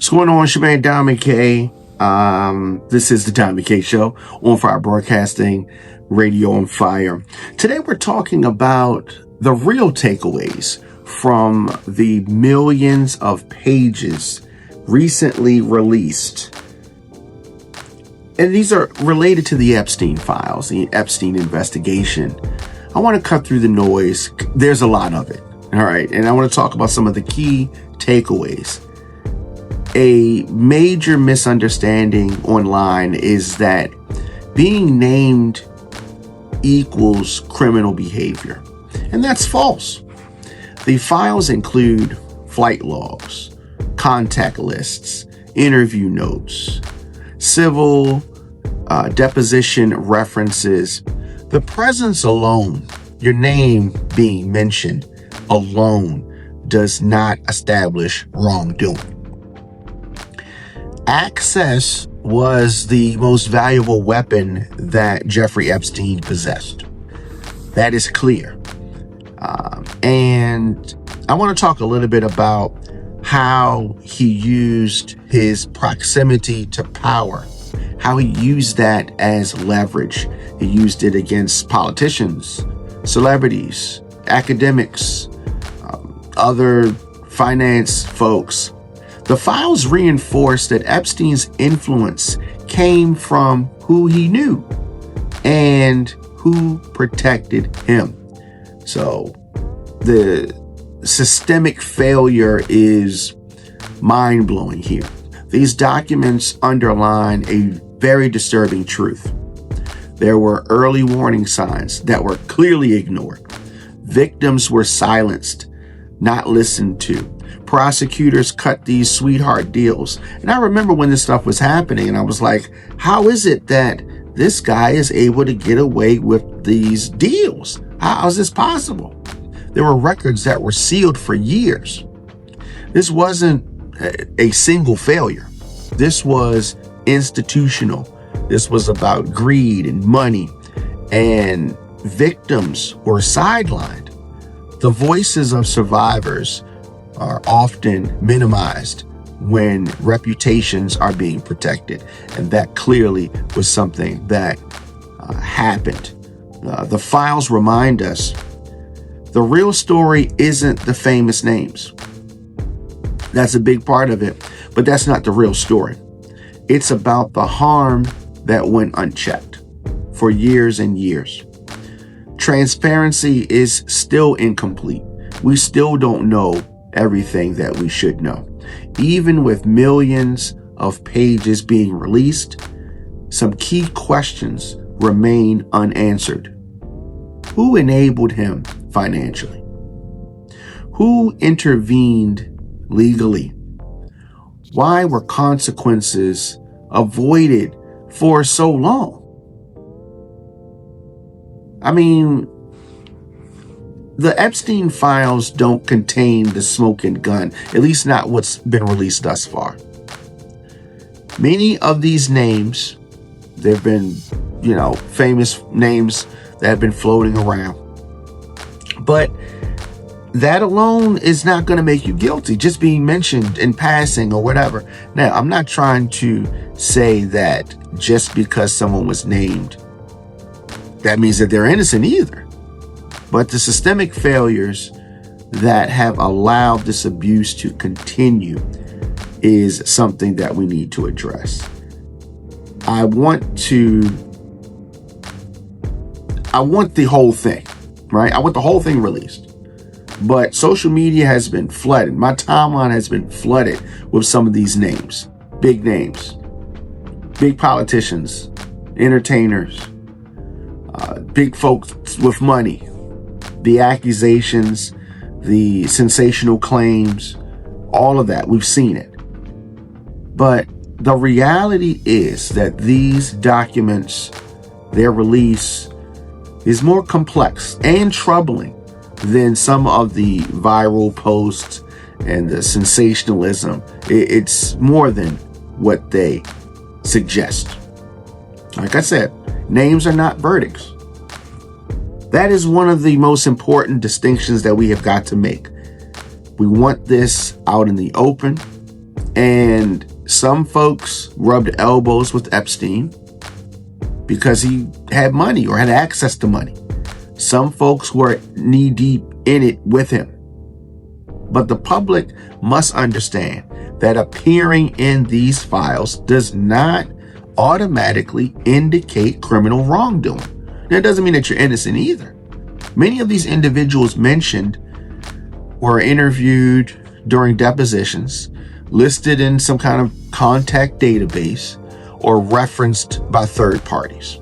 What's going on? It's your man, Diamond K. This is the Diamond K Show on Fire Broadcasting, Radio on Fire. Today we're talking about the real takeaways from the millions of pages recently released. And these are related to the Epstein files, the Epstein investigation. I want to cut through the noise. There's a lot of it. All right. And I want to talk about some of the key takeaways. A major misunderstanding online is that being named equals criminal behavior. And that's false. The files include flight logs, contact lists, interview notes, civil deposition references. The presence alone, your name being mentioned alone, does not establish wrongdoing. Access was the most valuable weapon that Jeffrey Epstein possessed. That is clear. And I want to talk a little bit about how he used his proximity to power, how he used that as leverage. He used it against politicians, celebrities, academics, other finance folks. The files reinforced that Epstein's influence came from who he knew and who protected him. So the systemic failure is mind-blowing here. These documents underline a very disturbing truth. There were early warning signs that were clearly ignored. Victims were silenced, not listened to. Prosecutors cut these sweetheart deals. And I remember when this stuff was happening and I was like, how is it that this guy is able to get away with these deals? How is this possible? There were records that were sealed for years. This wasn't a single failure. This was institutional. This was about greed and money, and victims were sidelined. The voices of survivors are often minimized when reputations are being protected. And that clearly was something that happened. The files remind us the real story isn't the famous names. That's a big part of it, but that's not the real story. It's about the harm that went unchecked for years and years. Transparency is still incomplete. We still don't know everything that we should know. Even with millions of pages being released, some key questions remain unanswered. Who enabled him financially? Who intervened legally? Why were consequences avoided for so long? I mean, the Epstein files don't contain the smoking gun, at least not what's been released thus far. Many of these names, there have been, famous names that have been floating around. But that alone is not going to make you guilty, just being mentioned in passing or whatever. Now, I'm not trying to say that just because someone was named, that means that they're innocent either. But the systemic failures that have allowed this abuse to continue is something that we need to address. I want the whole thing, right? I want the whole thing released. But social media has been flooded. My timeline has been flooded with some of these names, big politicians, entertainers, big folks with money. The accusations, the sensational claims, all of that, we've seen it. But the reality is that these documents, their release is more complex and troubling than some of the viral posts and the sensationalism. It's more than what they suggest. Like I said, names are not verdicts. That is one of the most important distinctions that we have got to make. We want this out in the open. And some folks rubbed elbows with Epstein because he had money or had access to money. Some folks were knee deep in it with him. But the public must understand that appearing in these files does not automatically indicate criminal wrongdoing. That doesn't mean that you're innocent either. Many of these individuals mentioned were interviewed during depositions, listed in some kind of contact database, or referenced by third parties.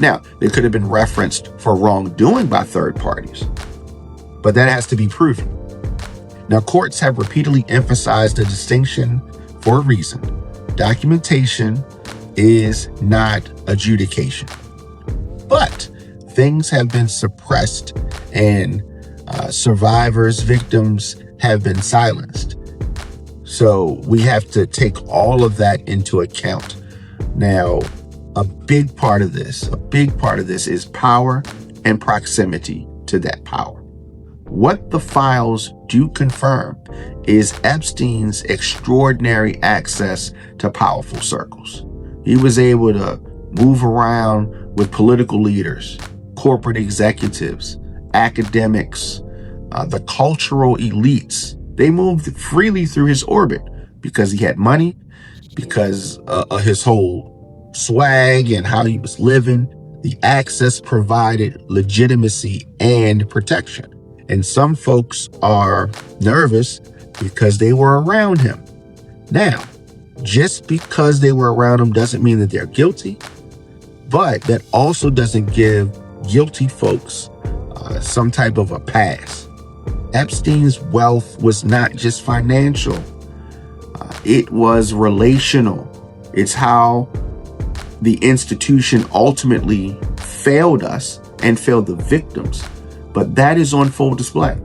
Now, they could have been referenced for wrongdoing by third parties, but that has to be proven. Now, courts have repeatedly emphasized the distinction for a reason. Documentation is not adjudication. But things have been suppressed and survivors, victims have been silenced. So we have to take all of that into account. Now, a big part of this is power and proximity to that power. What the files do confirm is Epstein's extraordinary access to powerful circles. He was able to move around with political leaders, corporate executives, academics, the cultural elites. They moved freely through his orbit because he had money, because of his whole swag and how he was living. The access provided legitimacy and protection. And some folks are nervous because they were around him. Now, just because they were around him doesn't mean that they're guilty, but that also doesn't give guilty folks some type of a pass. Epstein's wealth was not just financial. It was relational. It's how the institution ultimately failed us and failed the victims. But that is on full display.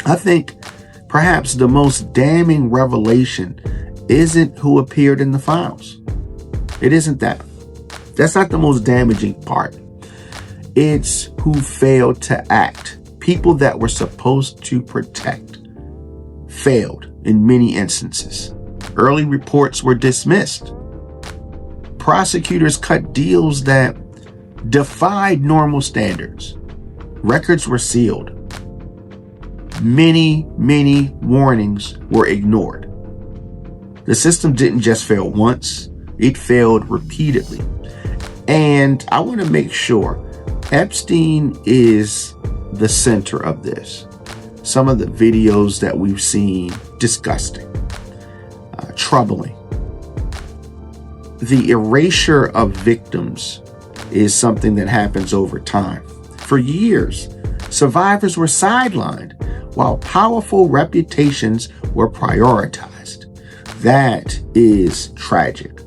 I think perhaps the most damning revelation isn't who appeared in the files. It isn't that. That's not the most damaging part. It's who failed to act. People that were supposed to protect failed in many instances. Early reports were dismissed. Prosecutors cut deals that defied normal standards. Records were sealed. Many warnings were ignored. The system didn't just fail once, it failed repeatedly. And I want to make sure Epstein is the center of this. Some of the videos that we've seen, disgusting, troubling. The erasure of victims is something that happens over time. For years, survivors were sidelined while powerful reputations were prioritized. That is tragic.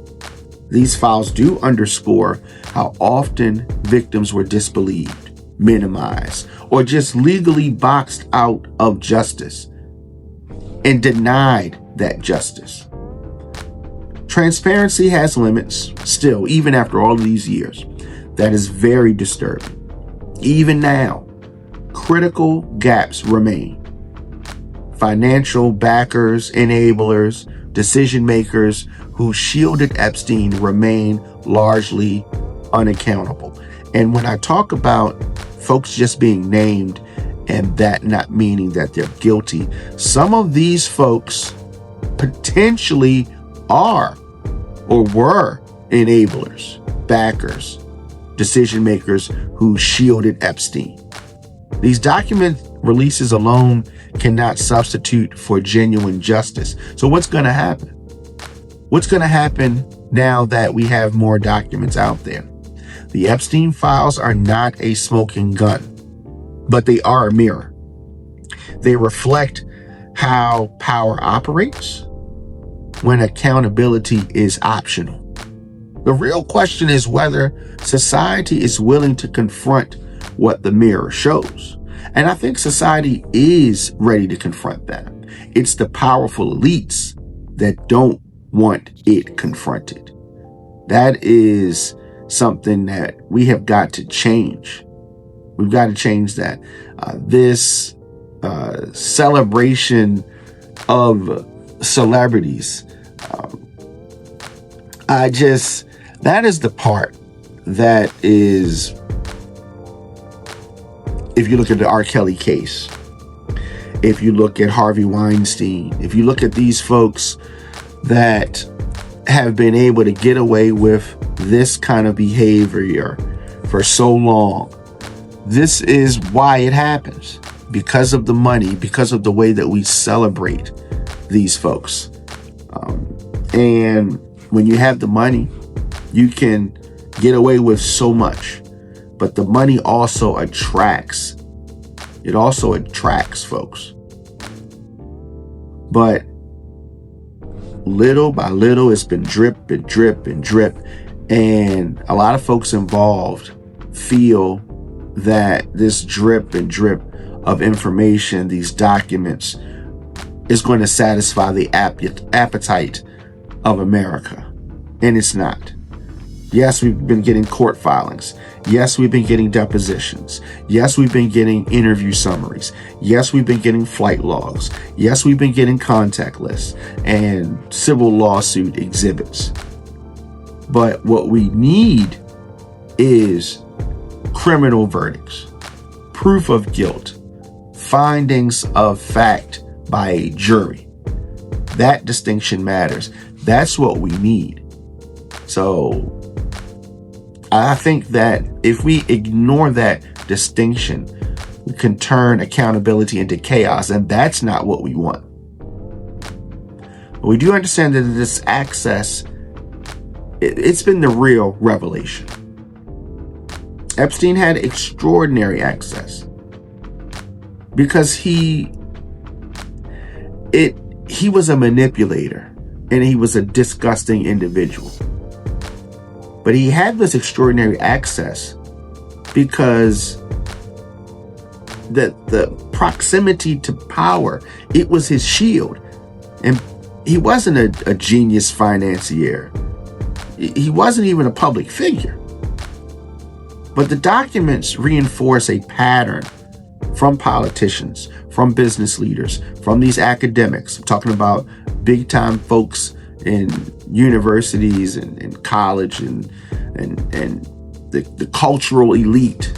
These files do underscore how often victims were disbelieved, minimized, or just legally boxed out of justice and denied that justice. Transparency has limits still, even after all of these years. That is very disturbing. Even now, critical gaps remain. Financial backers, enablers, decision makers who shielded Epstein remain largely unaccountable. And when I talk about folks just being named and that not meaning that they're guilty, some of these folks potentially are or were enablers, backers, decision makers who shielded Epstein. These document releases alone cannot substitute for genuine justice. So what's going to happen? What's going to happen now that we have more documents out there? The Epstein files are not a smoking gun, but they are a mirror. They reflect how power operates when accountability is optional. The real question is whether society is willing to confront what the mirror shows. And I think society is ready to confront that. It's the powerful elites that don't want it confronted. That is something that we have got to change. We've got to change that. This celebration of celebrities. That is the part that is, if you look at the R. Kelly case, if you look at Harvey Weinstein, if you look at these folks that have been able to get away with this kind of behavior for so long, this is why it happens. Because of the money, because of the way that we celebrate these folks. And when you have the money, you can get away with so much. But the money also attracts. It also attracts folks. But little by little, it's been drip and drip and drip. And a lot of folks involved feel that this drip and drip of information, these documents, is going to satisfy the appetite of America. And it's not. Yes, we've been getting court filings. Yes, we've been getting depositions. Yes, we've been getting interview summaries. Yes, we've been getting flight logs. Yes, we've been getting contact lists and civil lawsuit exhibits. But what we need is criminal verdicts, proof of guilt, findings of fact by a jury. That distinction matters. That's what we need. So I think that if we ignore that distinction, we can turn accountability into chaos, and that's not what we want. But we do understand that this access, it's been the real revelation. Epstein had extraordinary access because he was a manipulator and he was a disgusting individual. But he had this extraordinary access because the proximity to power, it was his shield. And he wasn't a genius financier. He wasn't even a public figure. But the documents reinforce a pattern from politicians, from business leaders, from these academics. I'm talking about big time folks in universities and college and the cultural elite.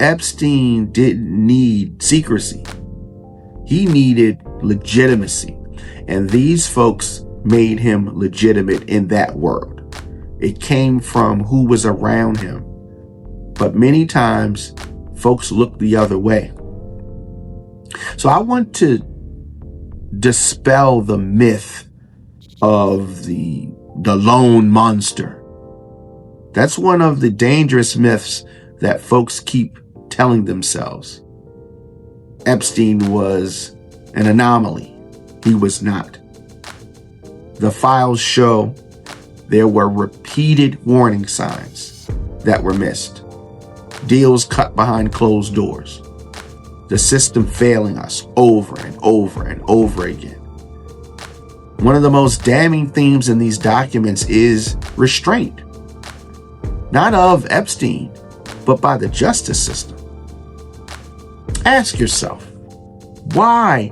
Epstein didn't need secrecy. He needed legitimacy. And these folks made him legitimate in that world. It came from who was around him. But many times, folks look the other way. So I want to dispel the myth of the lone monster. That's one of the dangerous myths that folks keep telling themselves. Epstein was an anomaly. He was not. The files show there were repeated warning signs that were missed. Deals cut behind closed doors. The system failing us over and over and over again. One of the most damning themes in these documents is restraint. Not of Epstein, but by the justice system. Ask yourself, why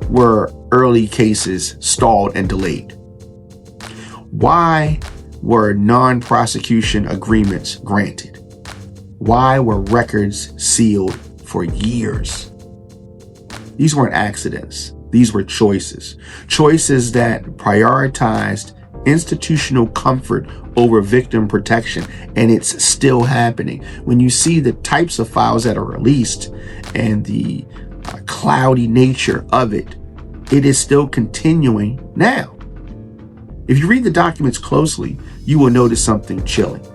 were early cases stalled and delayed? Why were non-prosecution agreements granted? Why were records sealed for years? These weren't accidents. These were choices. Choices that prioritized institutional comfort over victim protection. And it's still happening. When you see the types of files that are released and the cloudy nature of it, it is still continuing now. If you read the documents closely, you will notice something chilling.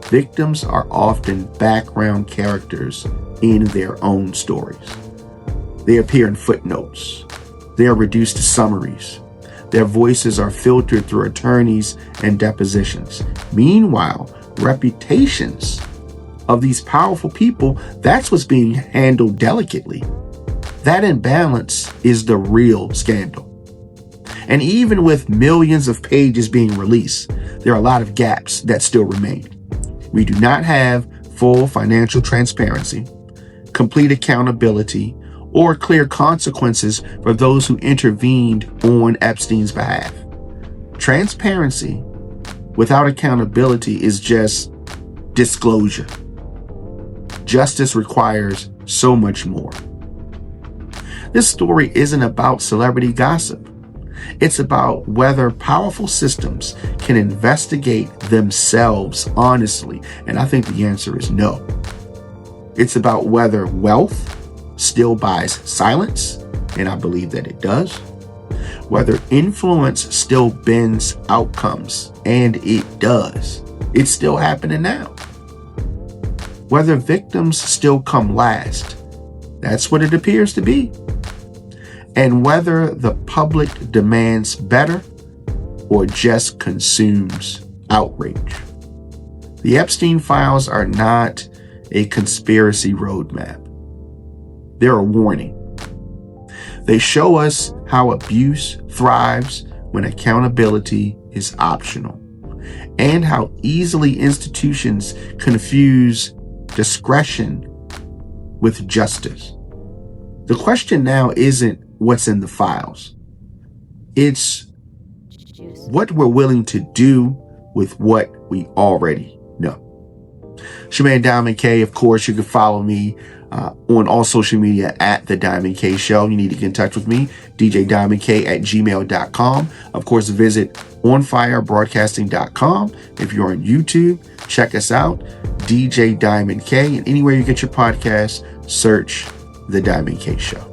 Victims are often background characters in their own stories. They appear in footnotes. They are reduced to summaries. Their voices are filtered through attorneys and depositions. Meanwhile, reputations of these powerful people, that's what's being handled delicately. That imbalance is the real scandal. And even with millions of pages being released, there are a lot of gaps that still remain. We do not have full financial transparency, complete accountability, or clear consequences for those who intervened on Epstein's behalf. Transparency without accountability is just disclosure. Justice requires so much more. This story isn't about celebrity gossip. It's about whether powerful systems can investigate themselves honestly, and I think the answer is no. It's about whether wealth still buys silence, and I believe that it does. Whether influence still bends outcomes, and it does. It's still happening now. Whether victims still come last. That's what it appears to be. And whether the public demands better or just consumes outrage. The Epstein files are not a conspiracy roadmap. They're a warning. They show us how abuse thrives when accountability is optional, and how easily institutions confuse discretion with justice. The question now isn't what's in the files. It's what we're willing to do with what we already know. It's your man Diamond K. Of course, you can follow me on all social media at The Diamond K Show. You need to get in touch with me, djdiamondk@gmail.com. Of course, visit onfirebroadcasting.com. If you're on YouTube, check us out, DJ Diamond K. And anywhere you get your podcasts, search The Diamond K Show.